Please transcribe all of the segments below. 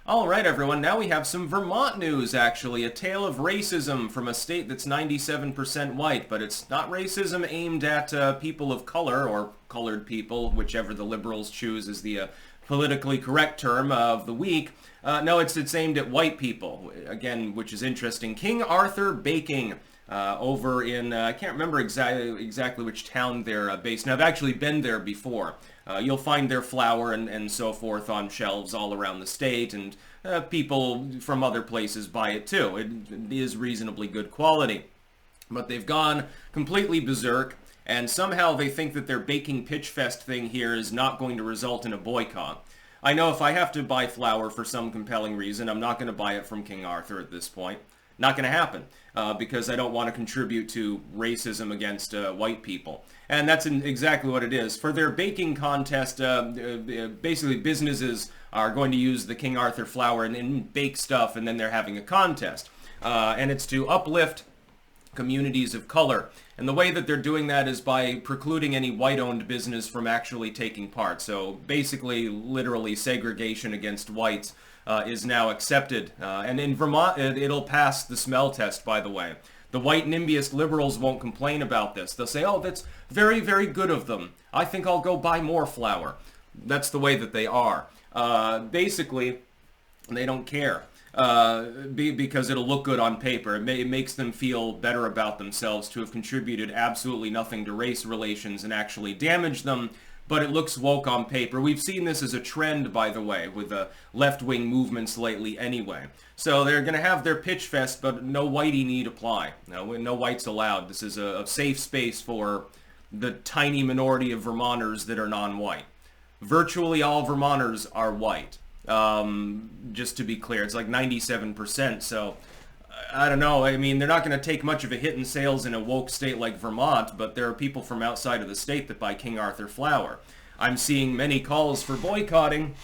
All right, everyone, now we have some Vermont news, actually. A tale of racism from a state that's 97% white, but it's not racism aimed at people of color or colored people, whichever the liberals choose as the politically correct term of the week. No, it's aimed at white people, again, which is interesting. Kingarthurbaking over in, I can't remember exactly which town they're based in. I've actually been there before. You'll find their flour and so forth on shelves all around the state, and people from other places buy it too. It is reasonably good quality. But they've gone completely berserk, and somehow they think that their baking Pitchfest thing here is not going to result in a boycott. I know if I have to buy flour for some compelling reason, I'm not going to buy it from King Arthur at this point. Not going to happen, because I don't want to contribute to racism against white people. And that's exactly what it is. For their baking contest, basically businesses are going to use the King Arthur flour and bake stuff, and then they're having a contest. And it's to uplift communities of color. And the way that they're doing that is by precluding any white-owned business from actually taking part. So basically, literally, segregation against whites is now accepted. And in Vermont, it'll pass the smell test, by the way. The white NIMBYist liberals won't complain about this. They'll say, oh, that's very, very good of them. I think I'll go buy more flour. That's the way that they are. Basically, they don't care. Because it'll look good on paper. It makes them feel better about themselves to have contributed absolutely nothing to race relations and actually damage them, but it looks woke on paper. We've seen this as a trend, by the way, with the left-wing movements lately anyway. So they're going to have their pitch fest, but no whitey need apply. No whites allowed. This is a safe space for the tiny minority of Vermonters that are non-white. Virtually all Vermonters are white. Just to be clear, it's like 97%, so I don't know. I mean, they're not going to take much of a hit in sales in a woke state like Vermont, but there are people from outside of the state that buy King Arthur flour. I'm seeing many calls for boycotting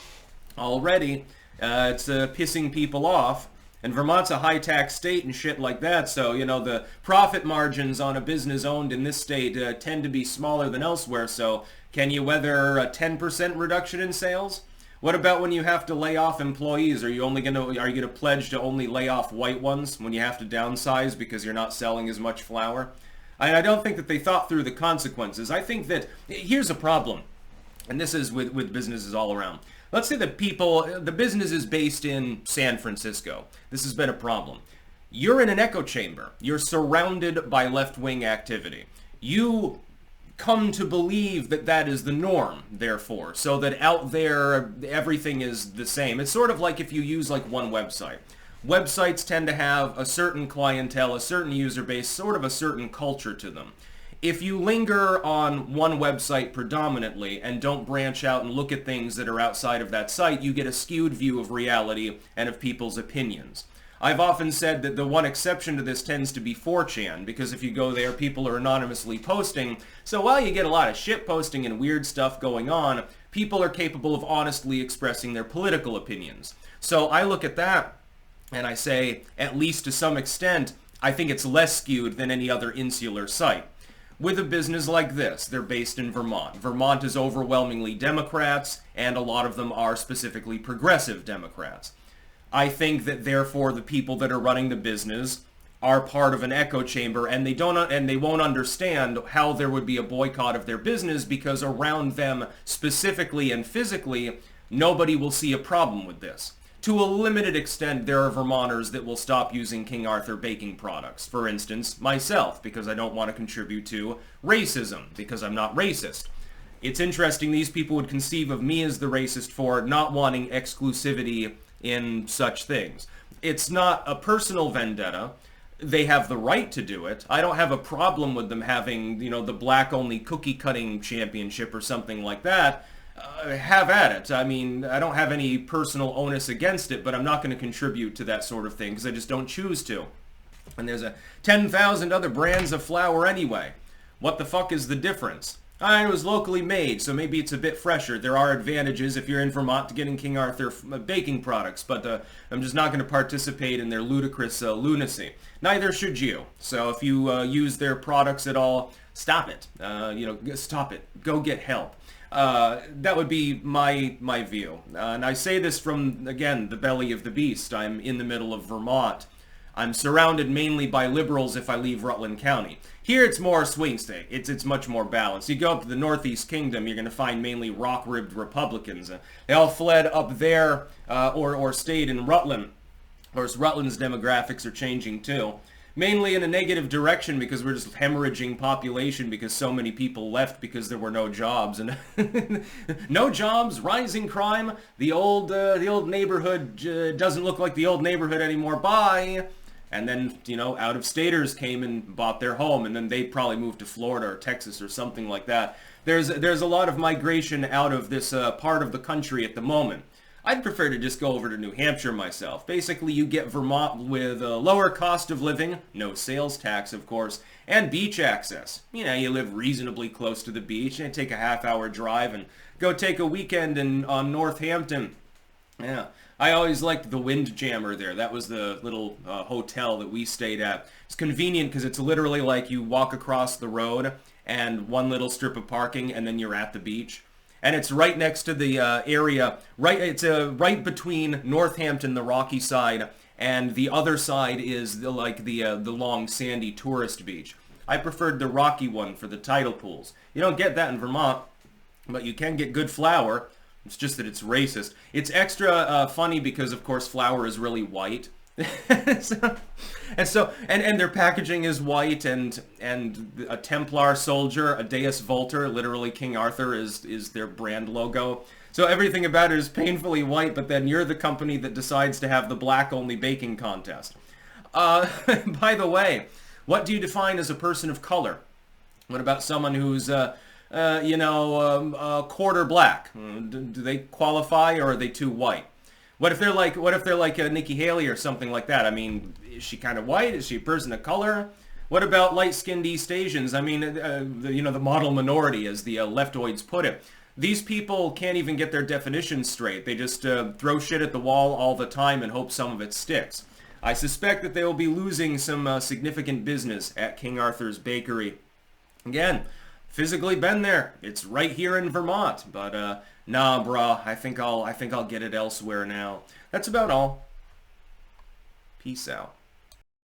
already. It's pissing people off. And Vermont's a high-tax state and shit like that, so, you know, the profit margins on a business owned in this state tend to be smaller than elsewhere, so can you weather a 10% reduction in sales? What about when you have to lay off employees? Are you going to pledge to only lay off white ones when you have to downsize because you're not selling as much flour? I don't think that they thought through the consequences. I think that here's a problem, and this is with businesses all around. Let's say the business is based in San Francisco. This has been a problem. You're in an echo chamber. You're surrounded by left-wing activity. You come to believe that that is the norm, therefore, so that out there everything is the same. It's sort of like if you use like one website. Websites tend to have a certain clientele, a certain user base, sort of a certain culture to them. If you linger on one website predominantly and don't branch out and look at things that are outside of that site, you get a skewed view of reality and of people's opinions. I've often said that the one exception to this tends to be 4chan, because if you go there, people are anonymously posting. So while you get a lot of shit posting and weird stuff going on, people are capable of honestly expressing their political opinions. So I look at that and I say, at least to some extent, I think it's less skewed than any other insular site. With a business like this, they're based in Vermont. Vermont is overwhelmingly Democrats, and a lot of them are specifically progressive Democrats. I think that therefore the people that are running the business are part of an echo chamber, and they won't understand how there would be a boycott of their business, because around them specifically and physically, nobody will see a problem with this. To a limited extent, there are Vermonters that will stop using King Arthur baking products. For instance, myself, because I don't want to contribute to racism, because I'm not racist. It's interesting these people would conceive of me as the racist for not wanting exclusivity in such things. It's not a personal vendetta. They have the right to do it. I don't have a problem with them having, the black-only cookie-cutting championship or something like that. Have at it. I mean, I don't have any personal onus against it, but I'm not going to contribute to that sort of thing because I just don't choose to. And there's 10,000 other brands of flour anyway. What the fuck is the difference? It was locally made, so maybe it's a bit fresher. There are advantages if you're in Vermont to getting King Arthur baking products, but I'm just not going to participate in their ludicrous lunacy. Neither should you. So if you use their products at all, stop it. Stop it. Go get help. That would be my view. And I say this from, again, the belly of the beast. I'm in the middle of Vermont. I'm surrounded mainly by liberals if I leave Rutland County. Here it's more swing state. It's much more balanced. You go up to the Northeast Kingdom, you're going to find mainly rock-ribbed Republicans. They all fled up there or stayed in Rutland. Of course, Rutland's demographics are changing too. Mainly in a negative direction because we're just hemorrhaging population because so many people left because there were no jobs. And no jobs, rising crime, the old neighborhood doesn't look like the old neighborhood anymore. Bye. And then, out-of-staters came and bought their home, and then they probably moved to Florida or Texas or something like that. There's a lot of migration out of this part of the country at the moment. I'd prefer to just go over to New Hampshire myself. Basically, you get Vermont with a lower cost of living, no sales tax, of course, and beach access. You live reasonably close to the beach, and take a half-hour drive and go take a weekend on Northampton. Yeah, I always liked the Windjammer there. That was the little hotel that we stayed at. It's convenient because it's literally like you walk across the road and one little strip of parking, and then you're at the beach. And it's right next to the area, it's right between Northampton, the rocky side, and the other side is the long sandy tourist beach. I preferred the rocky one for the tidal pools. You don't get that in Vermont, but you can get good flour. It's just that it's racist. It's extra funny because, of course, flour is really white. and their packaging is white, and a Templar soldier, a Deus Volter, literally King Arthur is their brand logo. So everything about it is painfully white, but then you're the company that decides to have the black-only baking contest. By the way, what do you define as a person of color? What about someone who's quarter black? Do they qualify, or are they too white? What if they're like Nikki Haley or something like that? I mean, is she kind of white? Is she a person of color? What about light-skinned East Asians? I mean, the model minority, as the leftoids put it. These people can't even get their definitions straight. They just throw shit at the wall all the time and hope some of it sticks. I suspect that they will be losing some significant business at King Arthur's Bakery. Again, physically been there. It's right here in Vermont, but nah, brah. I think I'll get it elsewhere now. That's about all. Peace out.